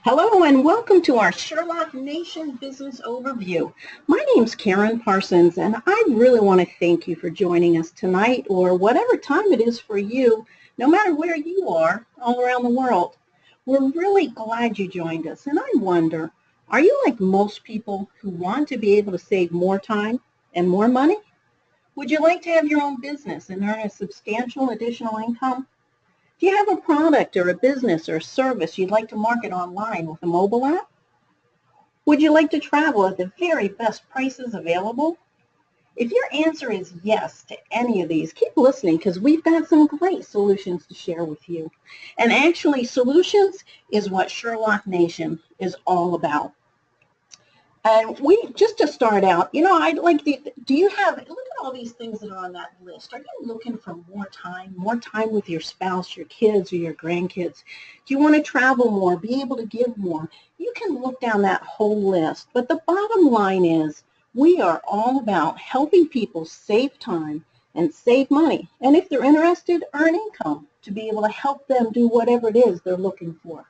Hello and welcome to our Sherlock Nation Business Overview. My name's Karin Parsons and I really want to thank you for joining us tonight or whatever time it is for you, no matter where you are all around the world. We're really glad you joined us and I wonder, are you like most people who want to be able to save more time and more money? Would you like to have your own business and earn a substantial additional income? Do you have a product or a business or a service you'd like to market online with a mobile app? Would you like to travel at the very best prices available? If your answer is yes to any of these, keep listening because we've got some great solutions to share with you. And actually, solutions is what Sherlock Nation is all about. And just to start out, I'd like to, do you have, look at all these things that are on that list. Are you looking for more time with your spouse, your kids, or your grandkids? Do you want to travel more, be able to give more? You can look down that whole list. But the bottom line is we are all about helping people save time and save money. And if they're interested, earn income to be able to help them do whatever it is they're looking for.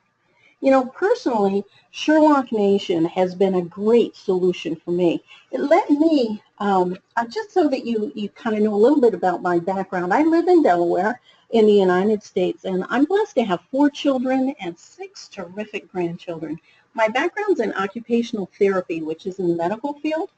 Personally, Sherlock Nation has been a great solution for me. It let me, just so that you kind of know a little bit about my background, I live in Delaware in the United States, and I'm blessed to have 4 children and 6 terrific grandchildren. My background's in occupational therapy, which is in the medical field,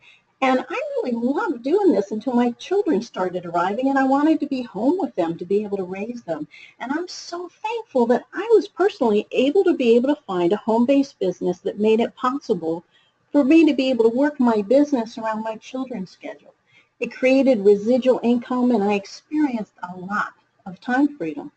and I really loved doing this until my children started arriving and I wanted to be home with them to be able to raise them. And I'm so thankful that I was personally able to find a home-based business that made it possible for me to be able to work my business around my children's schedule. It created residual income and I experienced a lot of time freedom.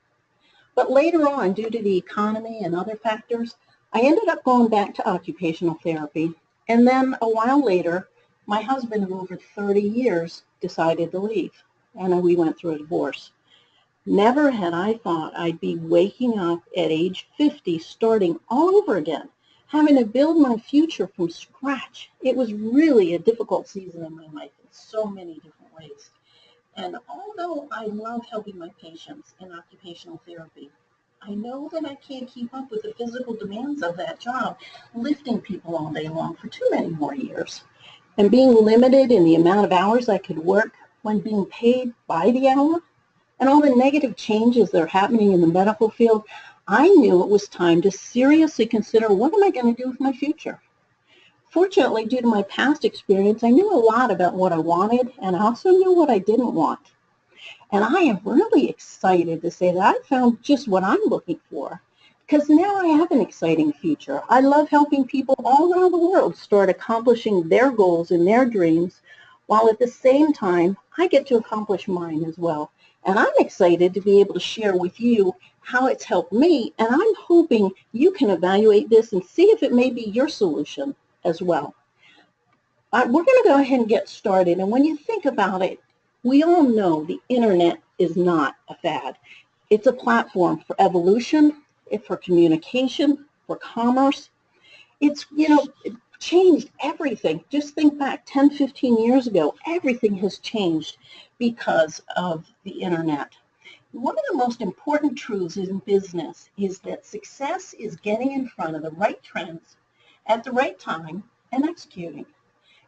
But later on, due to the economy and other factors, I ended up going back to occupational therapy. And then a while later, my husband of over 30 years decided to leave, and we went through a divorce. Never had I thought I'd be waking up at age 50, starting all over again, having to build my future from scratch. It was really a difficult season in my life in so many different ways. And although I love helping my patients in occupational therapy, I know that I can't keep up with the physical demands of that job, lifting people all day long for too many more years. And being limited in the amount of hours I could work when being paid by the hour, and all the negative changes that are happening in the medical field, I knew it was time to seriously consider what am I going to do with my future. Fortunately, due to my past experience, I knew a lot about what I wanted, and I also knew what I didn't want. And I am really excited to say that I found just what I'm looking for. Because now I have an exciting future. I love helping people all around the world start accomplishing their goals and their dreams, while at the same time, I get to accomplish mine as well. And I'm excited to be able to share with you how it's helped me, and I'm hoping you can evaluate this and see if it may be your solution as well. We're going to go ahead and get started, and when you think about it, we all know the internet is not a fad. It's a platform for evolution, for communication, for commerce. It changed everything. Just think back 10, 15 years ago, everything has changed because of the internet. One of the most important truths in business is that success is getting in front of the right trends at the right time and executing.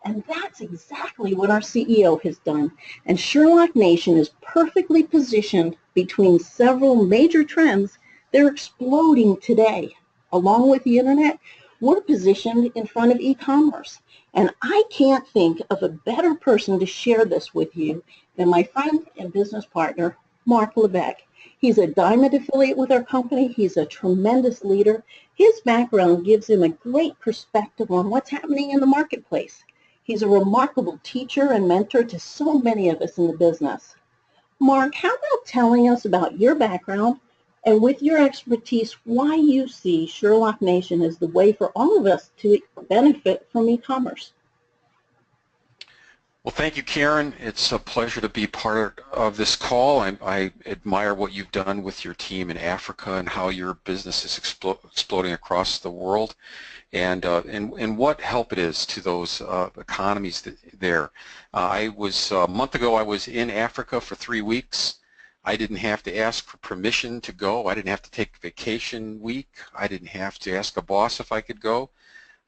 And that's exactly what our CEO has done. And Sherlock Nation is perfectly positioned between several major trends. They're exploding today. Along with the internet, we're positioned in front of e-commerce. And I can't think of a better person to share this with you than my friend and business partner, Mark Levesque. He's a Diamond affiliate with our company. He's a tremendous leader. His background gives him a great perspective on what's happening in the marketplace. He's a remarkable teacher and mentor to so many of us in the business. Mark, how about telling us about your background and with your expertise, why you see Sherlock Nation as the way for all of us to benefit from e-commerce? Well, thank you, Karin. It's a pleasure to be part of this call. I admire what you've done with your team in Africa and how your business is exploding across the world, and what help it is to those economies there. A month ago, I was in Africa for 3 weeks. I didn't have to ask for permission to go. I didn't have to take vacation week. I didn't have to ask a boss if I could go.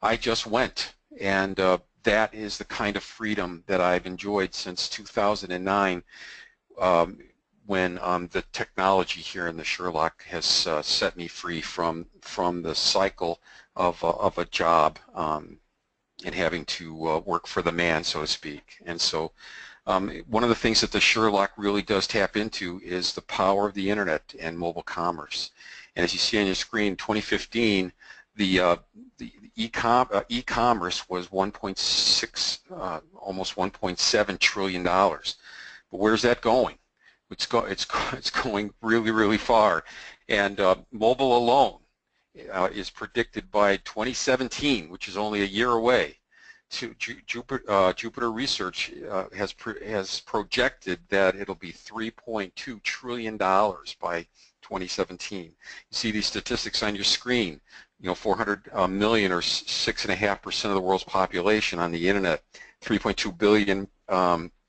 I just went, and that is the kind of freedom that I've enjoyed since 2009, when the technology here in the Sherlock has set me free from the cycle of a job and having to work for the man, so to speak. And so one of the things that the Sherlock really does tap into is the power of the internet and mobile commerce. And as you see on your screen, 2015, the e-commerce was 1.6, almost 1.7 trillion dollars. But where's that going? It's going really, really far. And mobile alone is predicted by 2017, which is only a year away. Jupiter Research has projected that it'll be $3.2 trillion by 2017. You see these statistics on your screen. 400 million, or 6.5% of the world's population on the internet, 3.2 billion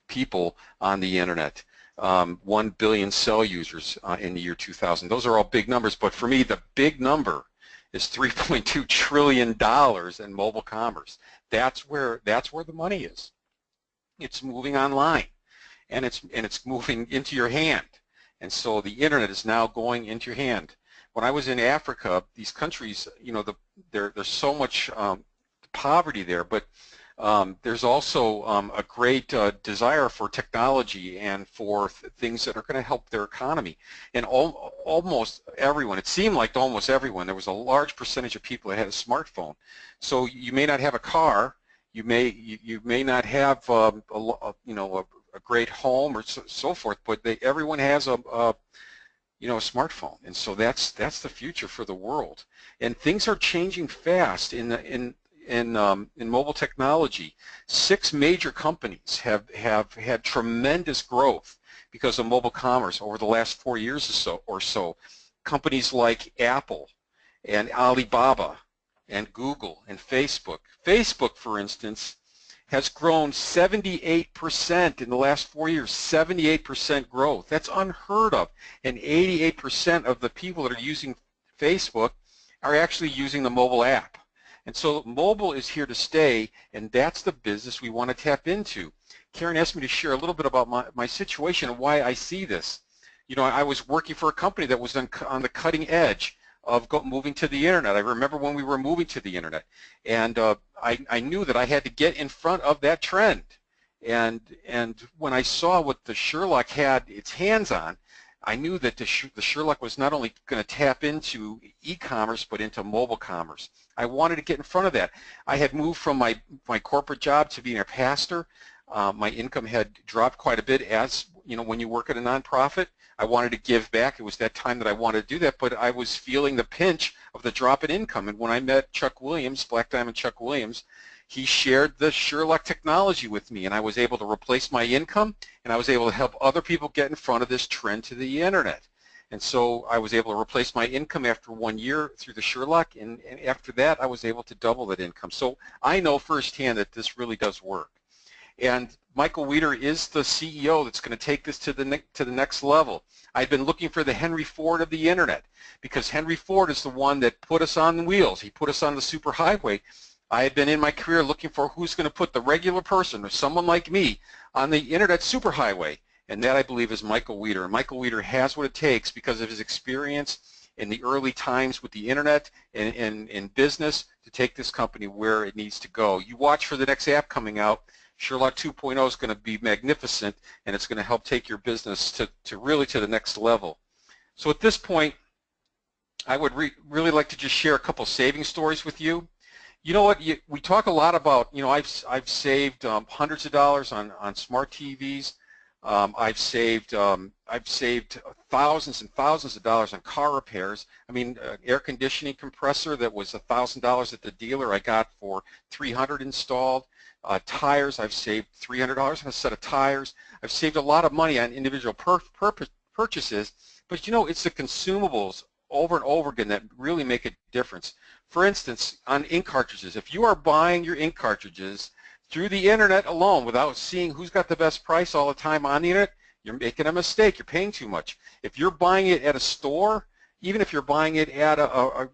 people on the internet, 1 billion cell users in the year 2000. Those are all big numbers, but for me, the big number is $3.2 trillion in mobile commerce. That's where the money is. It's moving online, and it's moving into your hand. And so the internet is now going into your hand. When I was in Africa, these countries, there's so much poverty there, but there's also a great desire for technology and for things that are going to help their economy. And almost everyone, it seemed like almost everyone, there was a large percentage of people that had a smartphone. So you may not have a car, you may not have a great home or so forth, but everyone has a smartphone, and so that's the future for the world. And things are changing fast in mobile technology. 6 major companies have had tremendous growth because of mobile commerce over the last 4 years or so. Companies like Apple and Alibaba and Google and Facebook. Facebook, for instance, has grown 78% in the last 4 years, 78% growth. That's unheard of. And 88% of the people that are using Facebook are actually using the mobile app. And so mobile is here to stay, and that's the business we want to tap into. Karin asked me to share a little bit about my situation and why I see this. I was working for a company that was on the cutting edge of moving to the internet. I remember when we were moving to the internet, and I knew that I had to get in front of that trend. And when I saw what the Sherlock had its hands on, I knew that the Sherlock was not only going to tap into e-commerce but into mobile commerce. I wanted to get in front of that. I had moved from my corporate job to being a pastor. My income had dropped quite a bit, as when you work at a nonprofit. I wanted to give back. It was that time that I wanted to do that, but I was feeling the pinch of the drop in income. And when I met Chuck Williams, Black Diamond Chuck Williams, he shared the Sherlock technology with me, and I was able to replace my income, and I was able to help other people get in front of this trend to the internet. And so I was able to replace my income after 1 year through the Sherlock, and after that I was able to double that income. So I know firsthand that this really does work. And Michael Weeder is the CEO that's going to take this to the next level. I've been looking for the Henry Ford of the internet, because Henry Ford is the one that put us on the wheels. He put us on the superhighway. I had been in my career looking for who's going to put the regular person, or someone like me, on the internet superhighway, and that, I believe, is Michael Weeder. And Michael Weeder has what it takes because of his experience in the early times with the internet and in business to take this company where it needs to go. You watch for the next app coming out. Sherlock 2.0 is going to be magnificent, and it's going to help take your business to really to the next level. So at this point, I would really like to just share a couple saving stories with you. You know what? We talk a lot about, I've saved hundreds of dollars on smart TVs. I've saved thousands and thousands of dollars on car repairs. I mean, air conditioning compressor that was $1,000 at the dealer, I got for $300 installed. Tires, I've saved $300 on a set of tires. I've saved a lot of money on individual purchases, but it's the consumables over and over again that really make a difference. For instance, on ink cartridges, if you are buying your ink cartridges through the internet alone without seeing who's got the best price all the time on the internet, You're making a mistake. You're paying too much. If you're buying it at a store, even if you're buying it at a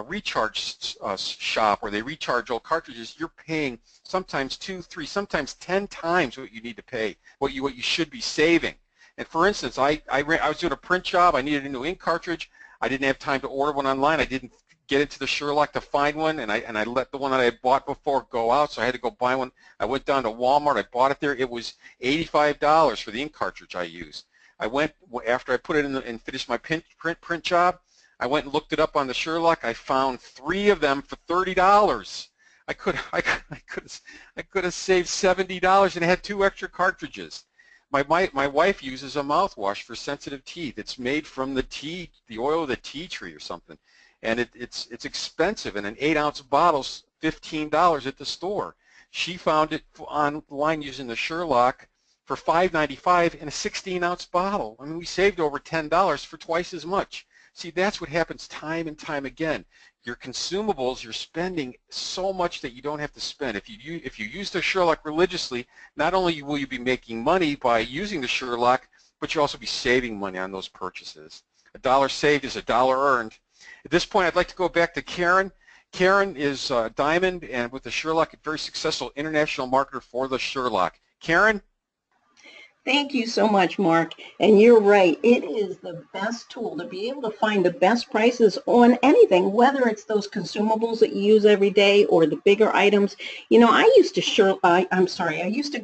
recharge shop where they recharge old cartridges, you're paying sometimes 2, 3, sometimes 10 times what you need to pay, what you should be saving. And for instance, I was doing a print job. I needed a new ink cartridge. I didn't have time to order one online. I didn't get into the Sherlock to find one, and I let the one that I had bought before go out, so I had to go buy one. I went down to Walmart. I bought it there. It was $85 for the ink cartridge I used. I went, after I put it in and finished my print job, I went and looked it up on the Sherlock. I found 3 of them for $30. I could have saved $70 and had 2 extra cartridges. My wife uses a mouthwash for sensitive teeth. It's made from the oil of the tea tree or something, and it's expensive. And an 8-ounce bottle's $15 at the store. She found it online using the Sherlock for $5.95 in a 16-ounce bottle. I mean, we saved over $10 for twice as much. See, that's what happens time and time again. Your consumables, you're spending so much that you don't have to spend. If you use the Sherlock religiously, not only will you be making money by using the Sherlock, but you'll also be saving money on those purchases. A dollar saved is a dollar earned. At this point, I'd like to go back to Karin. Karin is Diamond and with the Sherlock, a very successful international marketer for the Sherlock. Karin? Thank you so much, Mark. And you're right. It is the best tool to be able to find the best prices on anything, whether it's those consumables that you use every day or the bigger items. You know, I used to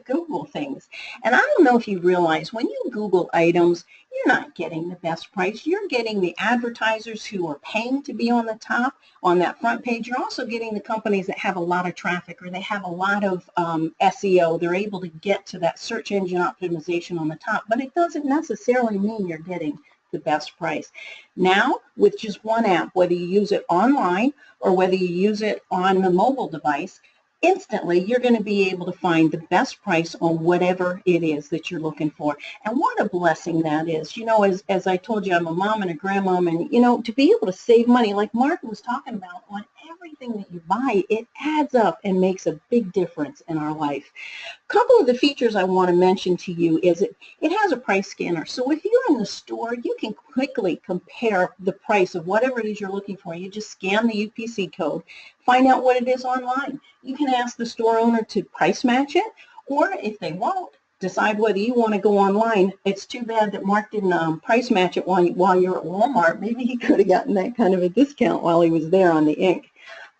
Google things. And I don't know if you realize when you Google items, you're not getting the best price. You're getting the advertisers who are paying to be on the top, on that front page. You're also getting the companies that have a lot of traffic or they have a lot of SEO. They're able to get to that search engine optimization on the top, but it doesn't necessarily mean you're getting the best price. Now, with just one app, whether you use it online or whether you use it on the mobile device, instantly you're going to be able to find the best price on whatever it is that you're looking for. And what a blessing that is. You know, as I told you, I'm a mom and a grandmom, and you know, to be able to save money like Mark was talking about on everything that you buy, it adds up and makes a big difference in our life. A couple of the features I want to mention to you is it has a price scanner. So if you're in the store, you can quickly compare the price of whatever it is you're looking for. You just scan the UPC code, find out what it is online. You can ask the store owner to price match it, or if they won't, decide whether you want to go online. It's too bad that Mark didn't price match it while you're at Walmart. Maybe he could have gotten that kind of a discount while he was there on the ink.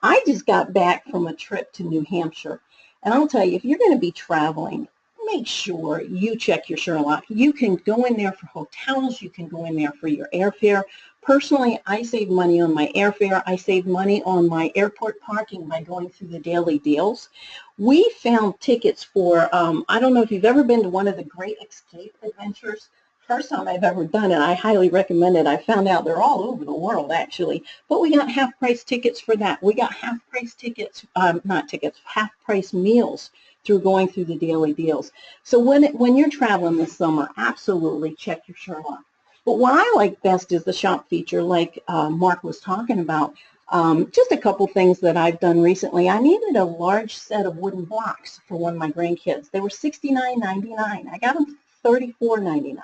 I just got back from a trip to New Hampshire. And I'll tell you, if you're going to be traveling, make sure you check your Sherlock. You can go in there for hotels. You can go in there for your airfare. Personally, I save money on my airfare. I save money on my airport parking by going through the daily deals. We found tickets for, I don't know if you've ever been to one of the Great Escape Adventures. First time I've ever done it. I highly recommend it. I found out they're all over the world, actually. But we got half-price tickets for that. We got half-price tickets, half-price meals through going through the daily deals. So when you're traveling this summer, absolutely check your Sherlock. But what I like best is the shop feature, like Mark was talking about. Just a couple things that I've done recently. I needed a large set of wooden blocks for one of my grandkids. They were $69.99. I got them for $34.99.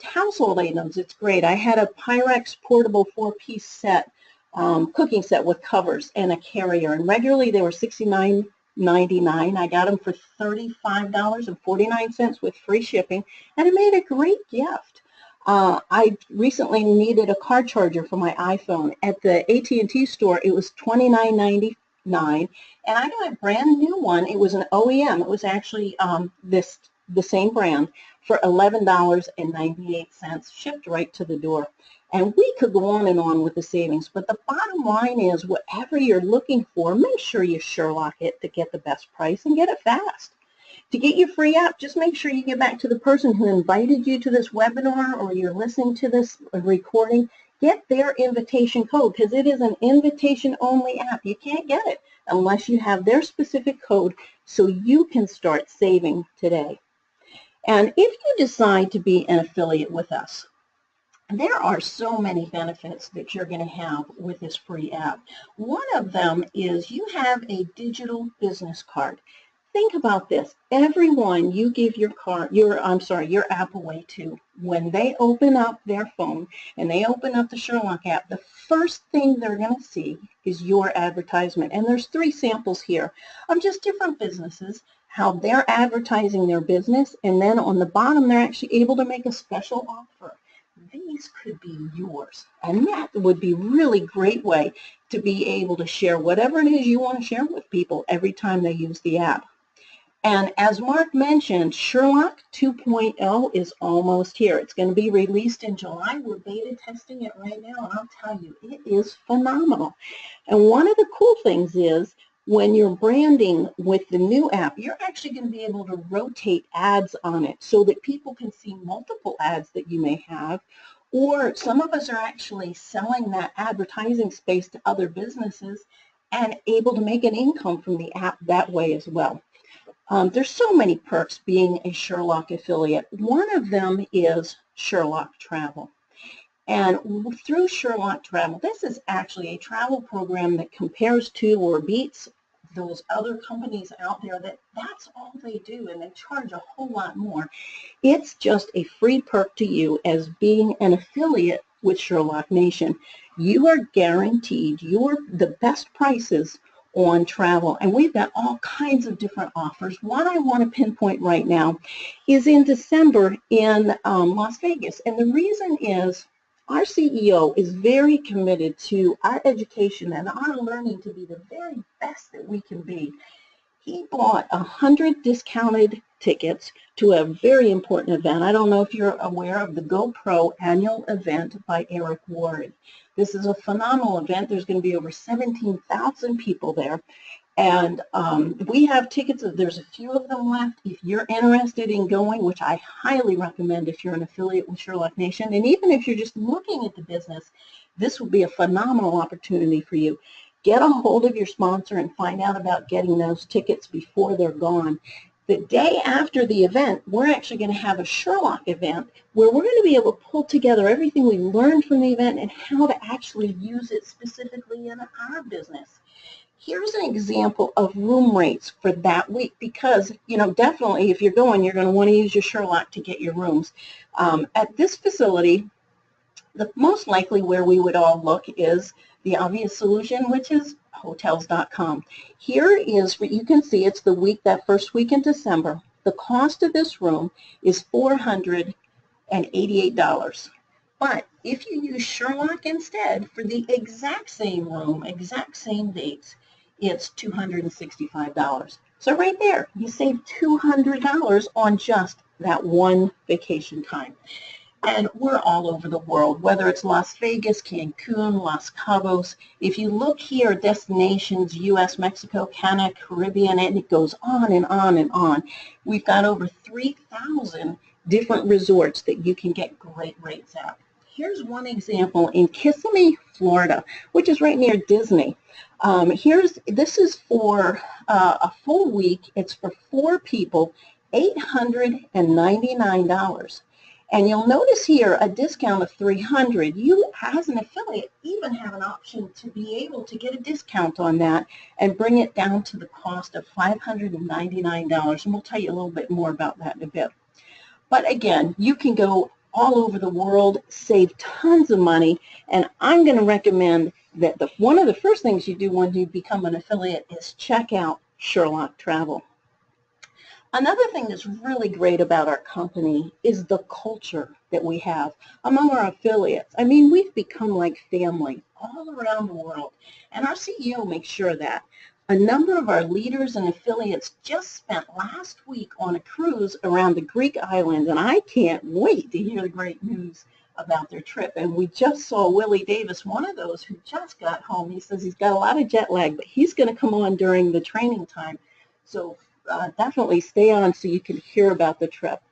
Household items, it's great. I had a Pyrex portable 4-piece set, cooking set with covers and a carrier, and regularly they were $69.99. I got them for $35.49 with free shipping, and it made a great gift. I recently needed a car charger for my iPhone. At the AT&T store, it was $29.99, and I got a brand new one. It was an OEM. It was actually the same brand for $11.98, shipped right to the door. And we could go on and on with the savings, but the bottom line is whatever you're looking for, make sure you Sherlock it to get the best price and get it fast. To get your free app, just make sure you get back to the person who invited you to this webinar or you're listening to this recording. Get their invitation code because it is an invitation-only app. You can't get it unless you have their specific code so you can start saving today. And if you decide to be an affiliate with us, there are so many benefits that you're going to have with this free app. One of them is you have a digital business card. think about this. Everyone you give your your app away to, when they open up their phone and they open up the Sherlock app, the first thing they're going to see is your advertisement. And there's 3 samples here of just different businesses, how they're advertising their business, and then on the bottom they're actually able to make a special offer. These could be yours, and that would be really great way to be able to share whatever it is you want to share with people every time they use the app. And as Mark mentioned, Sherlock 2.0 is almost here. It's going to be released in July. We're beta testing it right now, and I'll tell you, it is phenomenal. And one of the cool things is when you're branding with the new app, you're actually going to be able to rotate ads on it so that people can see multiple ads that you may have. Or some of us are actually selling that advertising space to other businesses and able to make an income from the app that way as well. There's so many perks being a Sherlock affiliate. One of them is Sherlock Travel. And through Sherlock Travel, this is actually a travel program that compares to or beats those other companies out there that's all they do, and they charge a whole lot more. It's just a free perk to you as being an affiliate with Sherlock Nation. You are guaranteed the best prices on travel, and we've got all kinds of different offers. One I want to pinpoint right now is in December in Las Vegas, and the reason is our CEO is very committed to our education and our learning to be the very best that we can be. He bought 100 discounted tickets to a very important event. I don't know if you're aware of the GoPro annual event by Eric Ward. This is a phenomenal event. There's going to be over 17,000 people there. And we have tickets. There's a few of them left. If you're interested in going, which I highly recommend if you're an affiliate with Sherlock Nation, and even if you're just looking at the business, this would be a phenomenal opportunity for you. Get a hold of your sponsor and find out about getting those tickets before they're gone. The day after the event, we're actually going to have a Sherlock event where we're going to be able to pull together everything we learned from the event and how to actually use it specifically in our business. Here's an example of room rates for that week because, definitely if you're going to want to use your Sherlock to get your rooms. At this facility, the most likely where we would all look is the obvious solution, which is hotels.com. Here is what you can see. It's that first week in December. The cost of this room is $488. But if you use Sherlock instead for the exact same room, exact same dates, it's $265. So right there, you save $200 on just that one vacation time. And we're all over the world, whether it's Las Vegas, Cancun, Los Cabos. If you look here, destinations, U.S., Mexico, Canada, Caribbean, and it goes on and on and on. We've got over 3,000 different resorts that you can get great rates at. Here's one example in Kissimmee, Florida, which is right near Disney. This is for a full week. It's for 4 people, $899. And you'll notice here a discount of $300. You, as an affiliate, even have an option to be able to get a discount on that and bring it down to the cost of $599. And we'll tell you a little bit more about that in a bit. But again, you can go all over the world, save tons of money, and I'm going to recommend that one of the first things you do when you become an affiliate is check out Sherlock Travel. Another thing that's really great about our company is the culture that we have among our affiliates. I mean, we've become like family all around the world, and our CEO makes sure of that. A number of our leaders and affiliates just spent last week on a cruise around the Greek islands, and I can't wait to hear the great news about their trip. And we just saw Willie Davis, one of those who just got home. He says he's got a lot of jet lag, but he's going to come on during the training time. So definitely stay on so you can hear about the trip.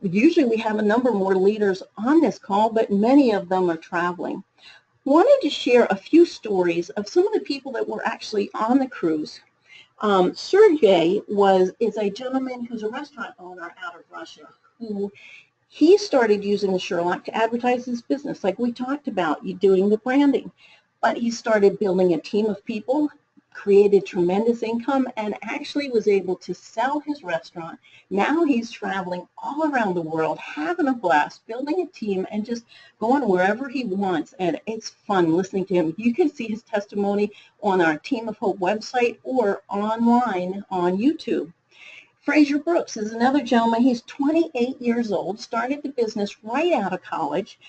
Usually we have a number more leaders on this call, but many of them are traveling. Wanted to share a few stories of some of the people that were actually on the cruise. Sergey is a gentleman who's a restaurant owner out of Russia who he started using the Sherlock to advertise his business, like we talked about, doing the branding. But he started building a team of people, created tremendous income, and actually was able to sell his restaurant. Now he's traveling all around the world, having a blast, building a team, and just going wherever he wants. And it's fun listening to him. You can see his testimony on our Team of Hope website or online on YouTube. Fraser Brooks is another gentleman. He's 28 years old, started the business right out of college,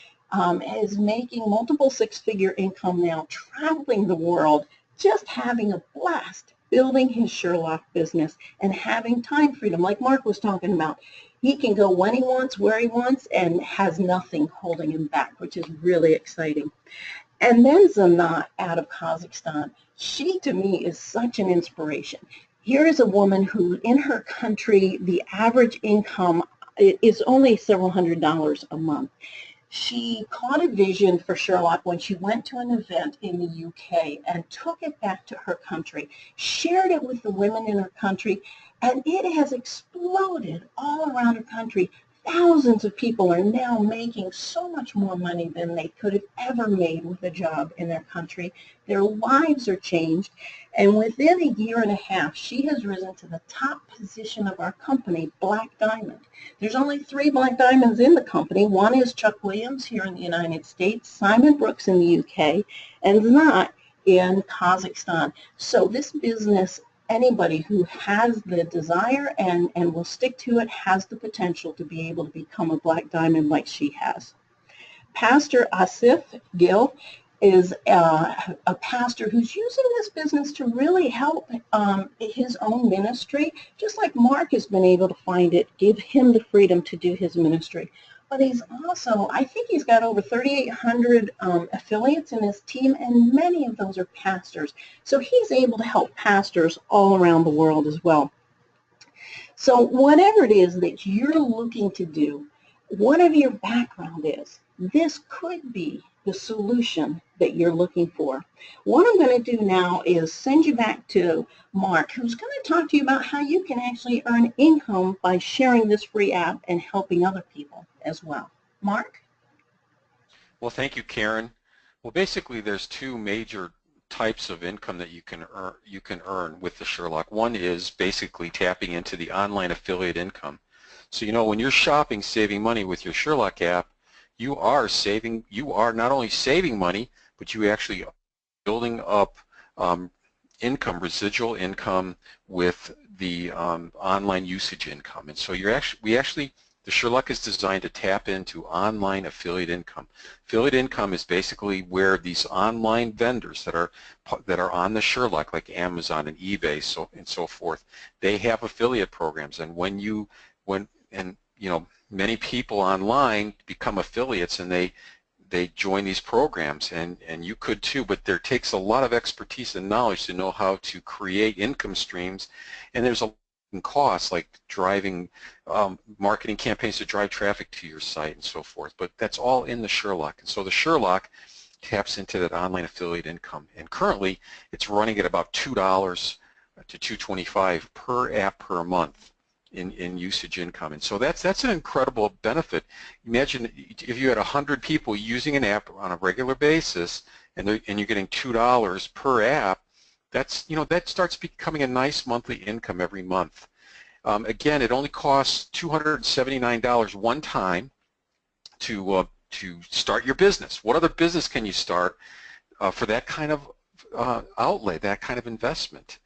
is making multiple six-figure income now, traveling the world, just having a blast building his Sherlock business and having time freedom, like Mark was talking about. He can go when he wants, where he wants, and has nothing holding him back, which is really exciting. And then Zanat out of Kazakhstan. She, to me, is such an inspiration. Here is a woman who, in her country, the average income is only several $100s a month. She caught a vision for Sherlock when she went to an event in the UK and took it back to her country, shared it with the women in her country, and it has exploded all around her country. Thousands of people are now making so much more money than they could have ever made with a job in their country. Their lives are changed, and within a year and a half, she has risen to the top position of our company, Black Diamond. There's only 3 Black Diamonds in the company. One is Chuck Williams here in the United States, Simon Brooks in the UK, and Znat in Kazakhstan. So this business, anybody who has the desire and will stick to it has the potential to be able to become a Black Diamond like she has. Pastor Asif Gill is a pastor who's using this business to really help his own ministry, just like Mark has been able to find it, give him the freedom to do his ministry. But he's also, I think he's got over 3,800 affiliates in his team, and many of those are pastors. So he's able to help pastors all around the world as well. So whatever it is that you're looking to do, whatever your background is, this could be the solution that you're looking for. What I'm going to do now is send you back to Mark, who's going to talk to you about how you can actually earn income by sharing this free app and helping other people as well. Mark? Well, thank you, Karen. Well, basically, there's 2 major types of income that you can earn with the Sherlock. One is basically tapping into the online affiliate income. So when you're shopping, saving money with your Sherlock app, you are not only saving money, but you actually are building up income, residual income with the online usage income. And so the Sherlock is designed to tap into online affiliate income. Affiliate income is basically where these online vendors that are on the Sherlock, like Amazon and eBay, and so forth, they have affiliate programs. And many people online become affiliates, and they join these programs, and you could too, but there takes a lot of expertise and knowledge to know how to create income streams, and there's a costs like driving marketing campaigns to drive traffic to your site and so forth, but that's all in the Sherlock. And so the Sherlock taps into that online affiliate income, and currently it's running at about $2 to $2.25 per app per month in usage income. And so that's an incredible benefit. Imagine if you had 100 people using an app on a regular basis, and you're getting $2 per app. That starts becoming a nice monthly income every month. Again, it only costs $279 one time to start your business. What other business can you start for that kind of outlay, that kind of investment?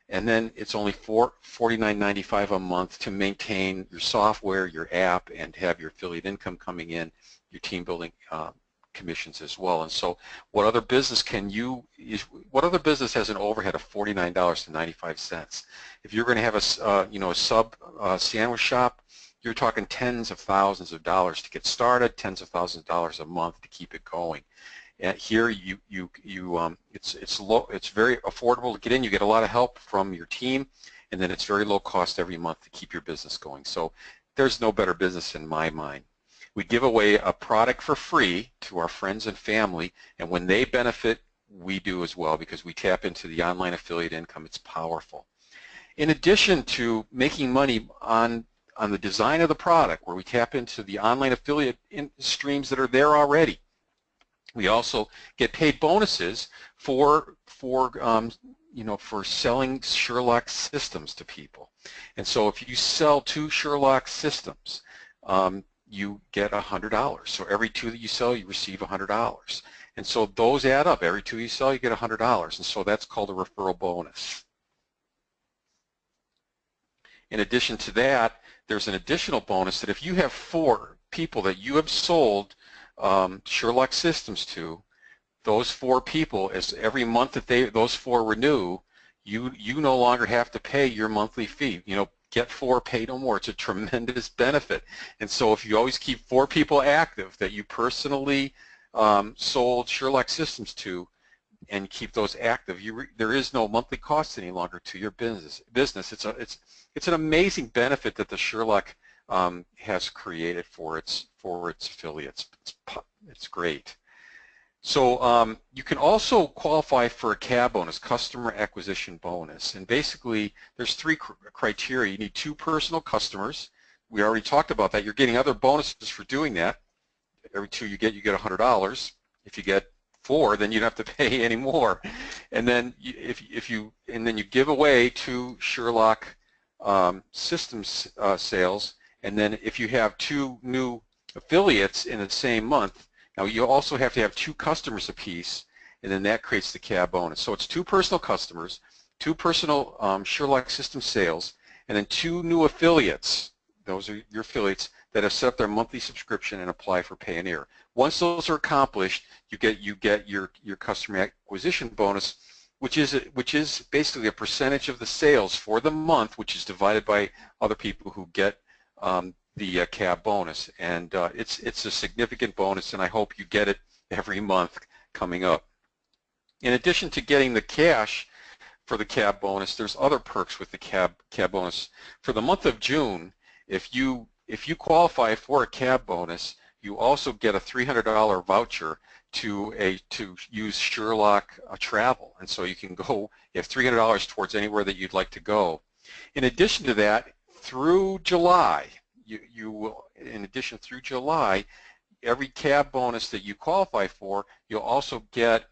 And then it's only $49.95 a month to maintain your software, your app, and have your affiliate income coming in, your team building commissions as well. And so what other business has an overhead of $49.95? If you're going to have a sub sandwich shop, you're talking tens of thousands of dollars to get started, tens of thousands of dollars a month to keep it going. And here it's very affordable to get in. You get a lot of help from your team, and then it's very low cost every month to keep your business going. So there's no better business in my mind. We give away a product for free to our friends and family, and when they benefit, we do as well, because we tap into the online affiliate income. It's powerful. In addition to making money on the design of the product, where we tap into the online affiliate streams that are there already, we also get paid bonuses for for selling Sherlock systems to people. And so if you sell 2 Sherlock systems, you get $100. So every 2 that you sell, you receive $100. And so those add up. Every 2 you sell, you get $100. And so that's called a referral bonus. In addition to that, there's an additional bonus that if you have 4 people that you have sold Sherlock systems to, those 4 people, as every month that those 4 renew, you no longer have to pay your monthly fee. Get 4, pay no more. It's a tremendous benefit. And so if you always keep 4 people active that you personally sold Sherlock systems to, and keep those active, there is no monthly cost any longer to your business. It's an amazing benefit that the Sherlock has created for its affiliates. It's great. So you can also qualify for a CAB bonus, customer acquisition bonus, and basically there's 3 criteria. You need 2 personal customers. We already talked about that. You're getting other bonuses for doing that. Every 2 you get $100. If you get 4, then you don't have to pay any more. And then you give away 2 Sherlock systems sales, and then if you have 2 new affiliates in the same month, now you also have to have 2 customers apiece, and then that creates the CAB bonus. So it's 2 personal customers, 2 personal Sherlock system sales, and then 2 new affiliates. Those are your affiliates that have set up their monthly subscription and apply for Payoneer. Once those are accomplished, you get your customer acquisition bonus, which is basically a percentage of the sales for the month, which is divided by other people who get the CAB bonus, and it's a significant bonus, and I hope you get it every month coming up. In addition to getting the cash for the CAB bonus, there's other perks with the CAB bonus. For the month of June, if you qualify for a CAB bonus, you also get a $300 voucher to use Sherlock travel, and so you can go. You have $300 towards anywhere that you'd like to go. In addition to that, through July, you will, in addition through July, every CAB bonus that you qualify for, you'll also get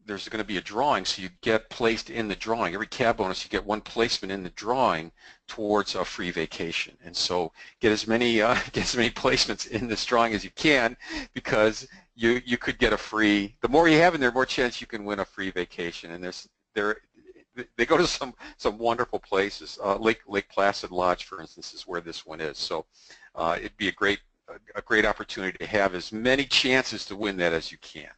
there's going to be a drawing, so you get placed in the drawing. Every CAB bonus, you get 1 placement in the drawing towards a free vacation. And so get as many placements in this drawing as you can, because you could get a free. The more you have in there, the more chance you can win a free vacation. And they go to some wonderful places. Lake Placid Lodge, for instance, is where this one is. So it'd be a great opportunity to have as many chances to win that as you can.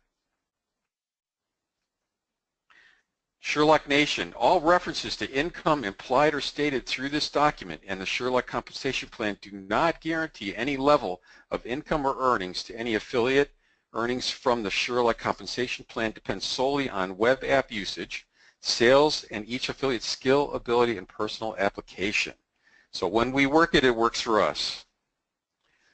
Sherlock Nation, all references to income implied or stated through this document and the Sherlock Compensation Plan do not guarantee any level of income or earnings to any affiliate. Earnings from the Sherlock Compensation Plan depend solely on web app usage, sales, and each affiliate's skill, ability, and personal application. So when we work it, it works for us.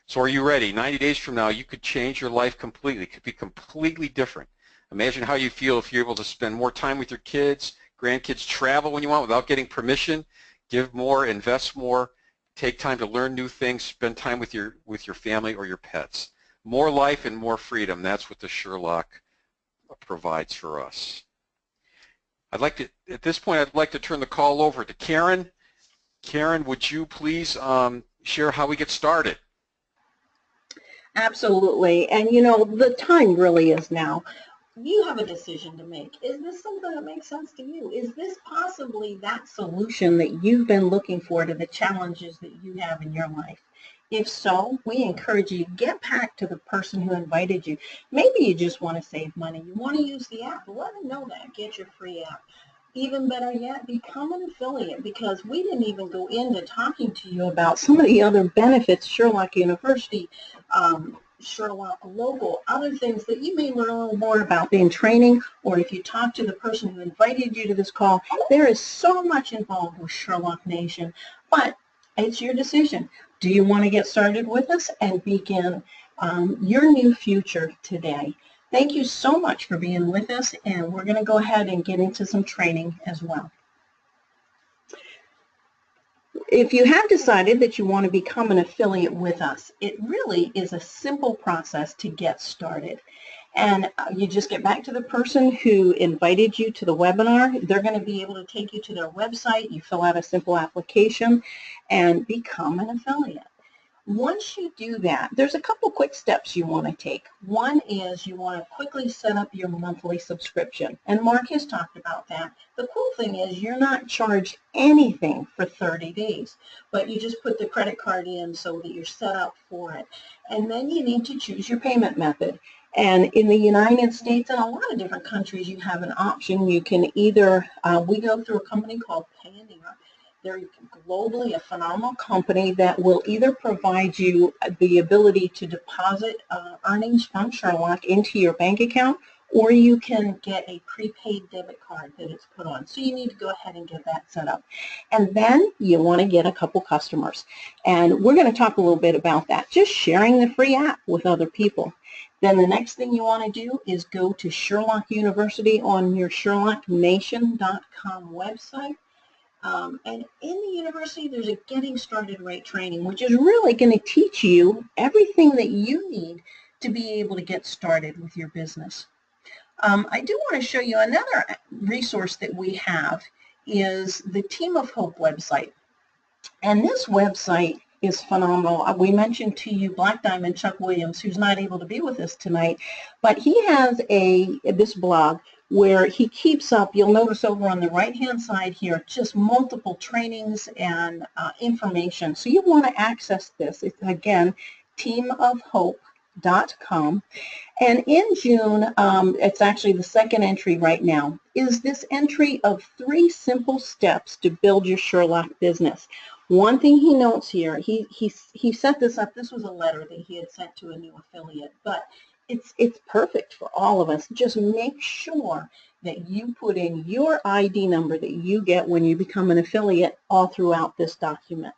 So are you ready? 90 days from now, you could change your life completely. It could be completely different. Imagine how you feel if you're able to spend more time with your kids, grandkids, travel when you want without getting permission, give more, invest more, take time to learn new things, spend time with your family or your pets. More life and more freedom. That's what the Sherlock provides for us. At this point, I'd like to turn the call over to Karin. Karin, would you please share how we get started? Absolutely. And the time really is now. You have a decision to make. Is this something that makes sense to you? Is this possibly that solution that you've been looking for to the challenges that you have in your life? If so, we encourage you to get back to the person who invited you. Maybe you just want to save money. You want to use the app. Let them know that. Get your free app. Even better yet, become an affiliate, because we didn't even go into talking to you about some of the other benefits, Sherlock University, Sherlock Local, other things that you may learn a little more about in training, or if you talk to the person who invited you to this call. There is so much involved with Sherlock Nation, but it's your decision. Do you want to get started with us and begin your new future today? Thank you so much for being with us, and we're going to go ahead and get into some training as well. If you have decided that you want to become an affiliate with us, it really is a simple process to get started. And you just get back to the person who invited you to the webinar. They're going to be able to take you to their website. You fill out a simple application and become an affiliate. Once you do that, there's a couple quick steps you want to take. One is you want to quickly set up your monthly subscription, and Mark has talked about that. The cool thing is you're not charged anything for 30 days, but you just put the credit card in so that you're set up for it. And then you need to choose your payment method. And in the United States and a lot of different countries, you have an option. You can either, we go through a company called Payoneer. They're globally a phenomenal company that will either provide you the ability to deposit earnings from Sherlock into your bank account, or you can get a prepaid debit card that it's put on. So you need to go ahead and get that set up. And then you want to get a couple customers. And we're going to talk a little bit about that, just sharing the free app with other people. Then the next thing you want to do is go to Sherlock University on your SherlockNation.com website. And in the university, there's a Getting Started Right training, which is really going to teach you everything that you need to be able to get started with your business. I do want to show you another resource that we have is the Team of Hope website. And this website is phenomenal. We mentioned to you Black Diamond Chuck Williams, who's not able to be with us tonight, but he has this blog where he keeps up. You'll notice over on the right-hand side here, just multiple trainings and information. So you want to access this. It's, again, teamofhope.com. And in June, it's actually the second entry right now, is this entry of 3 simple steps to build your Sherlock business. One thing he notes here, he set this up. This was a letter that he had sent to a new affiliate, but it's perfect for all of us. Just make sure that you put in your ID number that you get when you become an affiliate all throughout this document.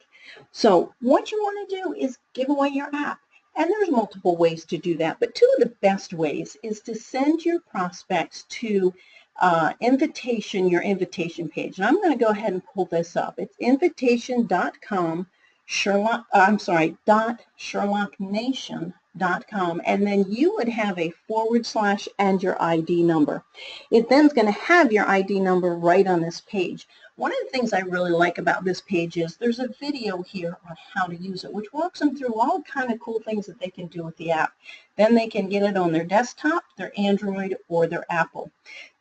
So what you want to do is give away your app. And there's multiple ways to do that, but 2 of the best ways is to send your prospects to your invitation page. And I'm going to go ahead and pull this up. It's invitation.com, .SherlockNation.com, and then you would have a / and your ID number. It then is going to have your ID number right on this page. One of the things I really like about this page is there's a video here on how to use it, which walks them through all kind of cool things that they can do with the app. Then they can get it on their desktop, their Android, or their Apple.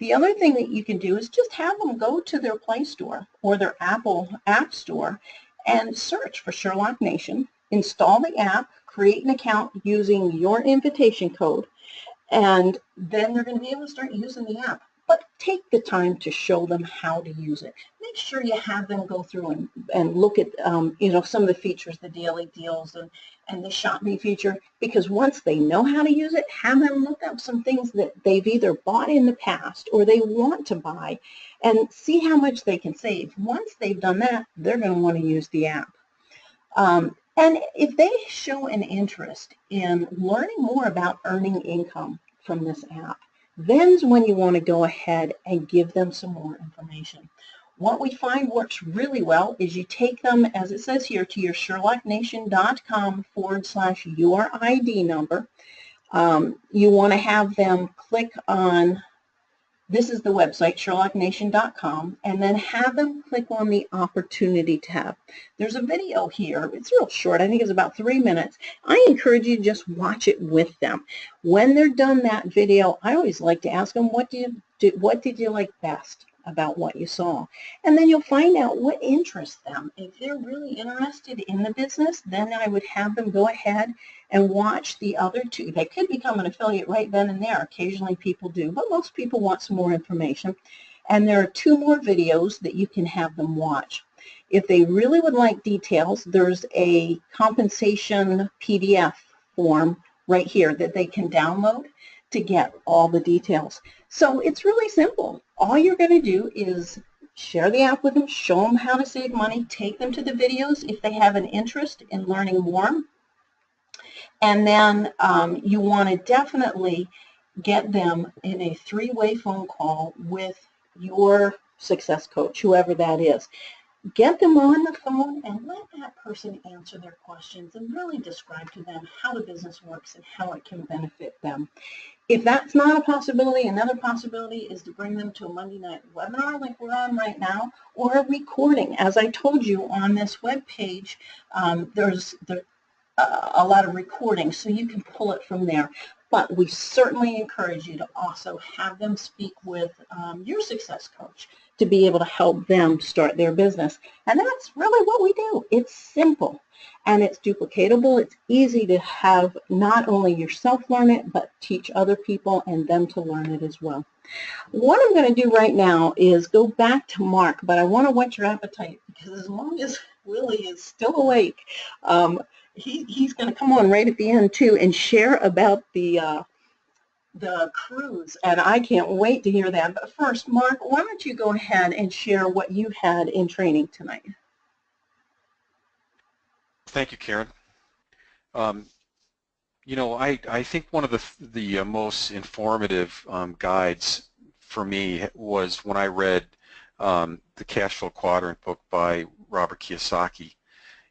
The other thing that you can do is just have them go to their Play Store or their Apple App Store and search for Sherlock Nation, install the app, create an account using your invitation code, and then they're going to be able to start using the app. But take the time to show them how to use it. Make sure you have them go through and look at some of the features, the daily deals and the shopping feature, because once they know how to use it, have them look up some things that they've either bought in the past or they want to buy and see how much they can save. Once they've done that, they're going to want to use the app. And if they show an interest in learning more about earning income from this app, then's when you want to go ahead and give them some more information. What we find works really well is you take them, as it says here, to your SherlockNation.com / your ID number. You want to have them click on, this is the website, SherlockNation.com, and then have them click on the Opportunity tab. There's a video here. It's real short. I think it's about 3 minutes. I encourage you to just watch it with them. When they're done that video, I always like to ask them, what did you like best about what you saw? And then you'll find out what interests them. If they're really interested in the business, then I would have them go ahead and watch the other 2. They could become an affiliate right then and there. Occasionally people do, but most people want some more information. And there are 2 more videos that you can have them watch. If they really would like details, there's a compensation PDF form right here that they can download to get all the details. So it's really simple. All you're going to do is share the app with them, show them how to save money, take them to the videos if they have an interest in learning more. And then you want to definitely get them in a 3-way phone call with your success coach, whoever that is. Get them on the phone and let that person answer their questions and really describe to them how the business works and how it can benefit them. If that's not a possibility, another possibility is to bring them to a Monday night webinar like we're on right now, or a recording. As I told you on this web page, there's a lot of recordings, so you can pull it from there. But we certainly encourage you to also have them speak with your success coach to be able to help them start their business. And that's really what we do. It's simple and it's duplicatable. It's easy to have not only yourself learn it, but teach other people and them to learn it as well. What I'm going to do right now is go back to Mark, but I want to whet your appetite because as long as Willie is still awake, he's going to come on right at the end too and share about the cruise, and I can't wait to hear that. But first, Mark, why don't you go ahead and share what you had in training tonight? Thank you, Karen. You know, I think one of the most informative guides for me was when I read the Cash Flow Quadrant book by Robert Kiyosaki.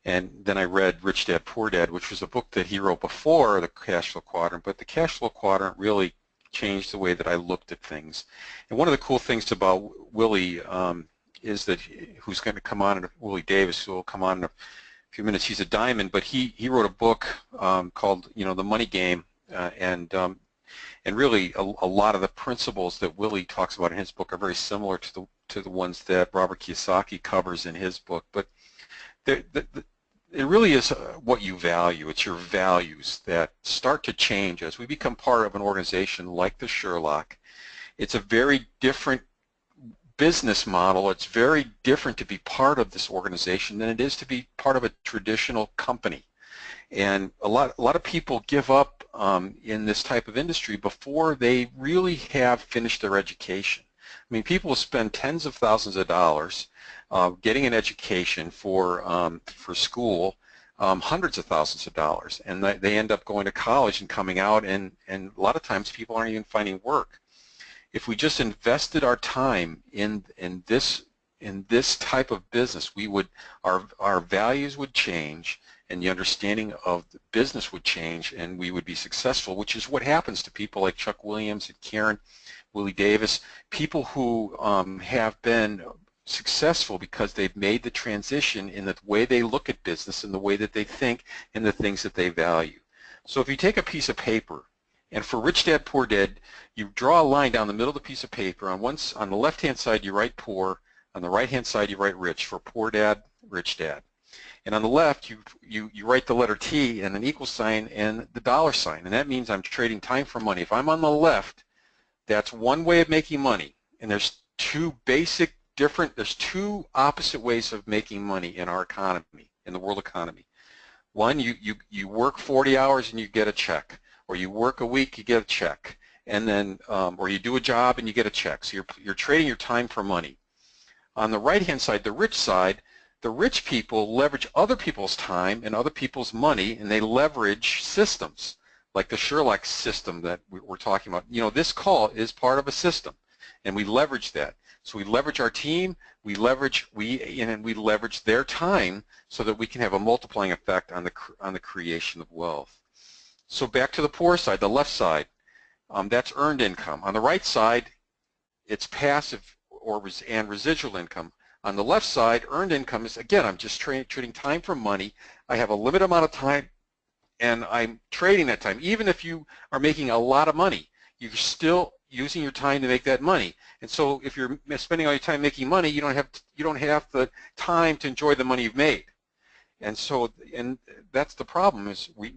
And then I read Rich Dad, Poor Dad, which was a book that he wrote before the Cash Flow Quadrant, but the Cash Flow Quadrant really changed the way that I looked at things. And one of the cool things about Willie is that, who's going to come on, Willie Davis, who will come on in a few minutes, he's a diamond, but he wrote a book called, you know, The Money Game, and really a lot of the principles that Willie talks about in his book are very similar to the ones that Robert Kiyosaki covers in his book. But it really is what you value. It's your values that start to change as we become part of an organization like the Sherlock. It's a very different business model. It's very different to be part of this organization than it is to be part of a traditional company. And a lot of people give up in this type of industry before they really have finished their education. I mean, people will spend tens of thousands of dollars getting an education for school, hundreds of thousands of dollars, and they end up going to college and coming out, and a lot of times people aren't even finding work. If we just invested our time in this type of business, our values would change, and the understanding of the business would change, and we would be successful, which is what happens to people like Chuck Williams and Karin, Willie Davis, people who have been successful because they've made the transition in the way they look at business and the way that they think and the things that they value. So if you take a piece of paper, and for Rich Dad, Poor Dad, you draw a line down the middle of the piece of paper. On the left-hand side, you write poor. On the right-hand side, you write rich. For Poor Dad, Rich Dad. And on the left, you write the letter T and an equal sign and the dollar sign. And that means I'm trading time for money. If I'm on the left, that's one way of making money. And there's two opposite ways of making money in our economy, in the world economy. One, you work 40 hours and you get a check, or you work a week, you get a check, and then, or you do a job and you get a check. So you're trading your time for money. On the right-hand side, the rich side, the rich people leverage other people's time and other people's money, and they leverage systems like the Sherlock system that we're talking about. You know, this call is part of a system, and we leverage that. So we leverage our team, we leverage their time so that we can have a multiplying effect on the creation of wealth. So back to the poor side, the left side, that's earned income. On the right side, it's passive and residual income. On the left side, earned income is, again, I'm just trading time for money. I have a limited amount of time, and I'm trading that time. Even if you are making a lot of money, you're still using your time to make that money. And so if you're spending all your time making money, you don't have the time to enjoy the money you've made. And so, and that's the problem, is we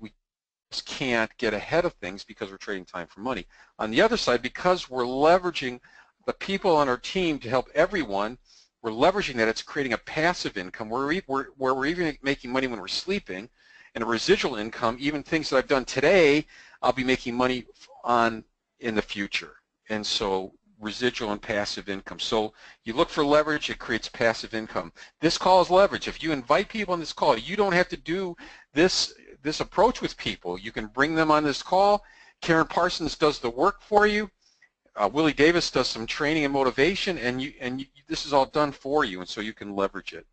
just can't get ahead of things because we're trading time for money. On the other side, because we're leveraging the people on our team to help everyone, we're leveraging that. It's creating a passive income where we're even making money when we're sleeping, and a residual income, even things that I've done today, I'll be making money on in the future. And so residual and passive income. So you look for leverage, it creates passive income. This call is leverage. If you invite people on this call, you don't have to do this approach with people. You can bring them on this call. Karin Parsons does the work for you. Willie Davis does some training and motivation, and this is all done for you, and so you can leverage it.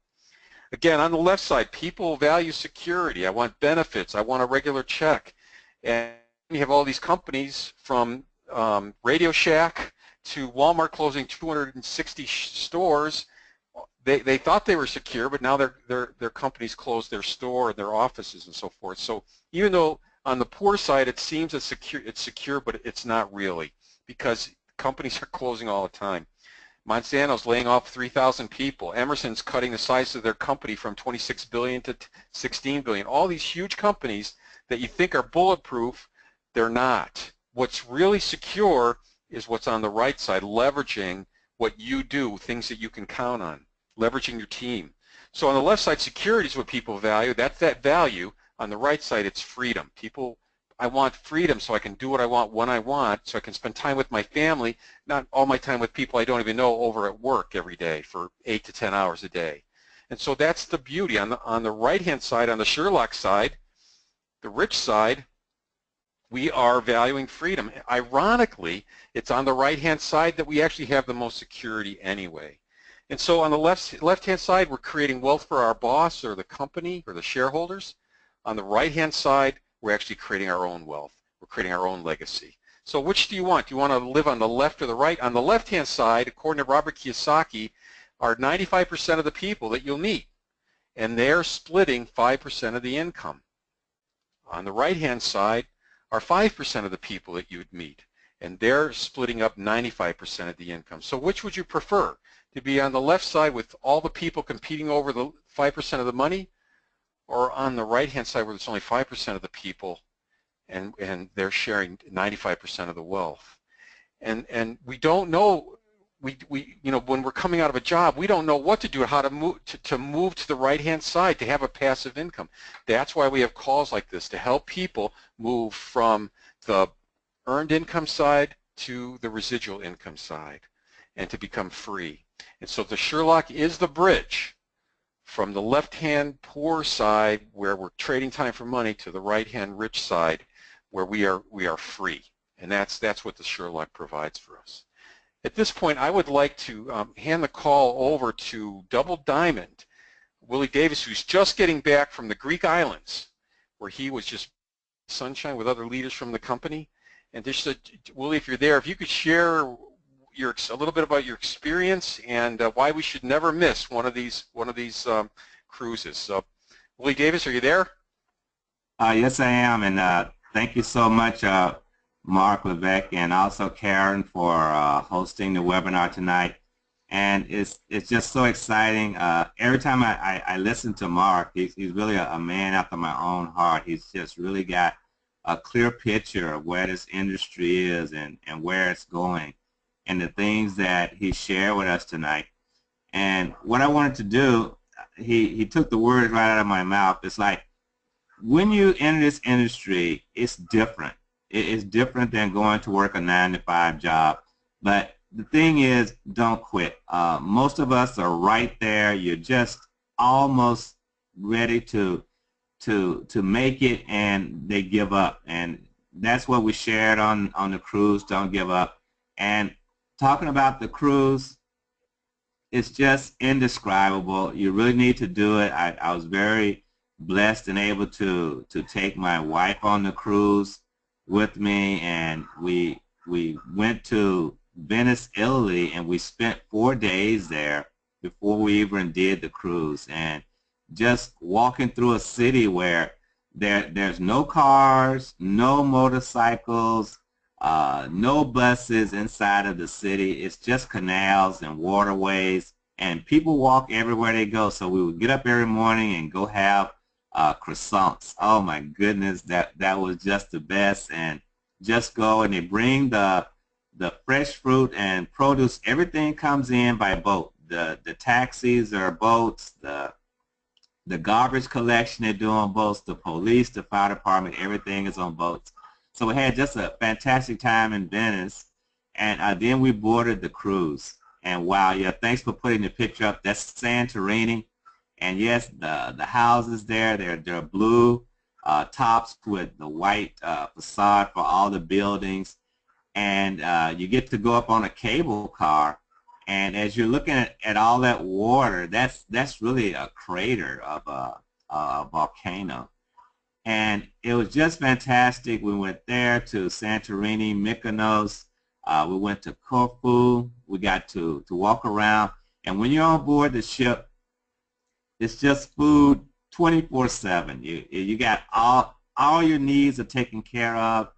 Again, on the left side, people value security. I want benefits. I want a regular check. And you have all these companies from Radio Shack to Walmart closing 260 stores. They thought they were secure, but now their companies closed their store and their offices and so forth. So even though on the poor side it seems it's secure, but it's not really, because companies are closing all the time. Monsanto's laying off 3,000 people. Emerson's cutting the size of their company from 26 billion to 16 billion. All these huge companies that you think are bulletproof, they're not. What's really secure is what's on the right side, leveraging what you do, things that you can count on, leveraging your team. So on the left side, security is what people value. That's that value. On the right side, it's freedom. I want freedom so I can do what I want when I want, so I can spend time with my family, not all my time with people I don't even know over at work every day for 8 to 10 hours a day. And so that's the beauty. On the right-hand side, on the Sherlock side, the rich side, we are valuing freedom. Ironically, it's on the right-hand side that we actually have the most security anyway. And so on the left-hand side, we're creating wealth for our boss or the company or the shareholders. On the right-hand side, we're actually creating our own wealth. We're creating our own legacy. So which do you want? Do you want to live on the left or the right? On the left-hand side, according to Robert Kiyosaki, are 95% of the people that you'll meet, and they're splitting 5% of the income. On the right-hand side are 5% of the people that you would meet, and they're splitting up 95% of the income. So which would you prefer? To be on the left side with all the people competing over the 5% of the money, or on the right-hand side where there's only 5% of the people and they're sharing 95% of the wealth? And we don't know, you know, when we're coming out of a job, we don't know what to do, how to move to the right-hand side, to have a passive income. That's why we have calls like this, to help people move from the earned income side to the residual income side and to become free. And so the Sherlock is the bridge from the left-hand poor side, where we're trading time for money, to the right-hand rich side, where we are free. And that's what the Sherlock provides for us. At this point, I would like to hand the call over to Double Diamond Willie Davis, who's just getting back from the Greek islands, where he was just sunshine with other leaders from the company. And just, Willie, if you're there, if you could share a little bit about your experience and why we should never miss one of these cruises. Willie Davis, are you there? Yes, I am, and thank you so much, Mark, Levesque, and also Karin for hosting the webinar tonight. And it's just so exciting. Every time I listen to Mark, he's really a man after my own heart. He's just really got a clear picture of where this industry is and where it's going, and the things that he shared with us tonight. And what I wanted to do, he took the words right out of my mouth. It's like, when you enter this industry, it's different. It's different than going to work a 9-to-5 job. But the thing is, don't quit. Most of us are right there. You're just almost ready to make it, and they give up. And that's what we shared on the cruise. Don't give up. And talking about the cruise, it's just indescribable. You really need to do it. I was very blessed and able to take my wife on the cruise with me, and we went to Venice, Italy, and we spent 4 days there before we even did the cruise. And just walking through a city where there's no cars, no motorcycles, no buses inside of the city. It's just canals and waterways, and people walk everywhere they go. So we would get up every morning and go have croissants. Oh my goodness, that was just the best. And just go, and they bring the fresh fruit and produce. Everything comes in by boat. The taxis are boats. The garbage collection they do on boats. The police, the fire department, everything is on boats. So we had just a fantastic time in Venice, and then we boarded the cruise. And wow, yeah, thanks for putting the picture up. That's Santorini, and yes, the houses there, they're blue tops with the white facade for all the buildings, and you get to go up on a cable car, and as you're looking at all that water, that's really a crater of a volcano. And it was just fantastic. We went there to Santorini, Mykonos. We went to Corfu. We got to walk around. And when you're on board the ship, it's just food 24/7. You got all your needs are taken care of.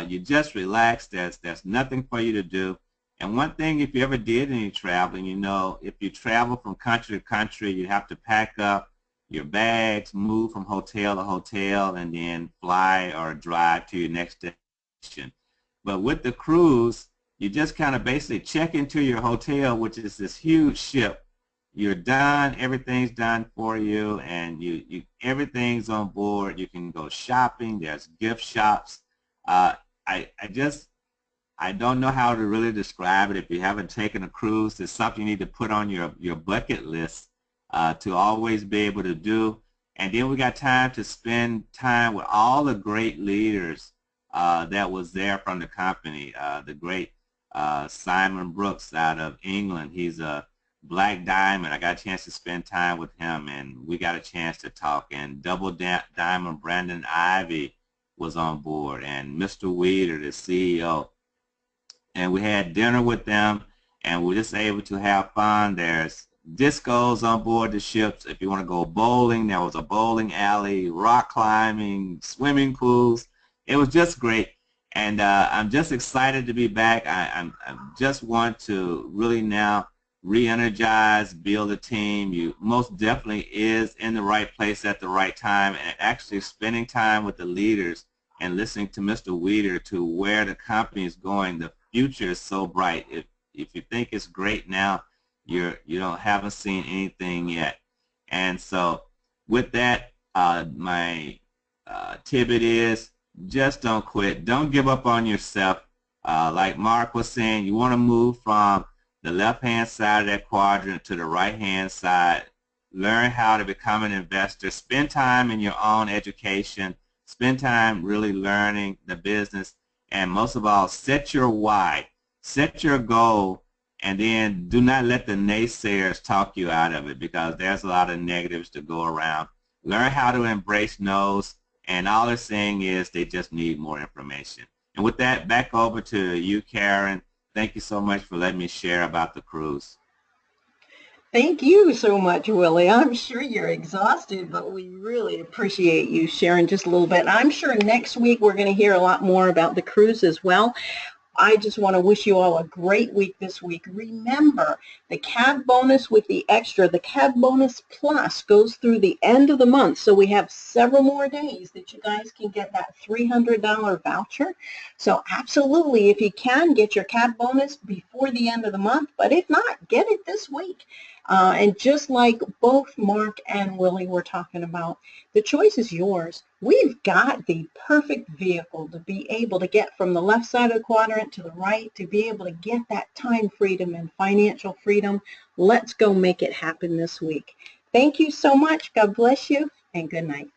You just relax. There's nothing for you to do. And one thing, if you ever did any traveling, you know, if you travel from country to country, you have to pack up your bags, move from hotel to hotel, and then fly or drive to your next destination. But with the cruise, you just kind of basically check into your hotel, which is this huge ship. You're done, everything's done for you, and everything's on board. You can go shopping, there's gift shops. I don't know how to really describe it. If you haven't taken a cruise, it's something you need to put on your bucket list to always be able to do. And then we got time to spend time with all the great leaders that was there from the company. The great Simon Brooks out of England. He's a Black Diamond. I got a chance to spend time with him, and we got a chance to talk. And Double Diamond Brandon Ivy was on board, and Mr. Weeder, the CEO. And we had dinner with them, and we were just able to have fun. There's discos on board the ships. If you want to go bowling, there was a bowling alley, rock climbing, swimming pools. It was just great. And I'm just excited to be back. I just want to really now re-energize, build a team. You most definitely is in the right place at the right time, and actually spending time with the leaders and listening to Mr. Weeder to where the company is going. The future is so bright. If you think it's great now, you haven't seen anything yet. And so with that, my tidbit is just don't quit. Don't give up on yourself. Like Mark was saying, you want to move from the left-hand side of that quadrant to the right-hand side. Learn how to become an investor. Spend time in your own education. Spend time really learning the business. And most of all, set your why. Set your goal, and then do not let the naysayers talk you out of it, because there's a lot of negatives to go around. Learn how to embrace no's, and all they're saying is they just need more information. And with that, back over to you, Karin. Thank you so much for letting me share about the cruise. Thank you so much, Willie. I'm sure you're exhausted, but we really appreciate you sharing just a little bit. I'm sure next week we're going to hear a lot more about the cruise as well. I just want to wish you all a great week this week. Remember, the CAB bonus with the extra, the CAB bonus plus goes through the end of the month. So we have several more days that you guys can get that $300 voucher. So absolutely, if you can, get your CAB bonus before the end of the month. But if not, get it this week. And just like both Mark and Willie were talking about, the choice is yours. We've got the perfect vehicle to be able to get from the left side of the quadrant to the right, to be able to get that time freedom and financial freedom. Let's go make it happen this week. Thank you so much. God bless you, and good night.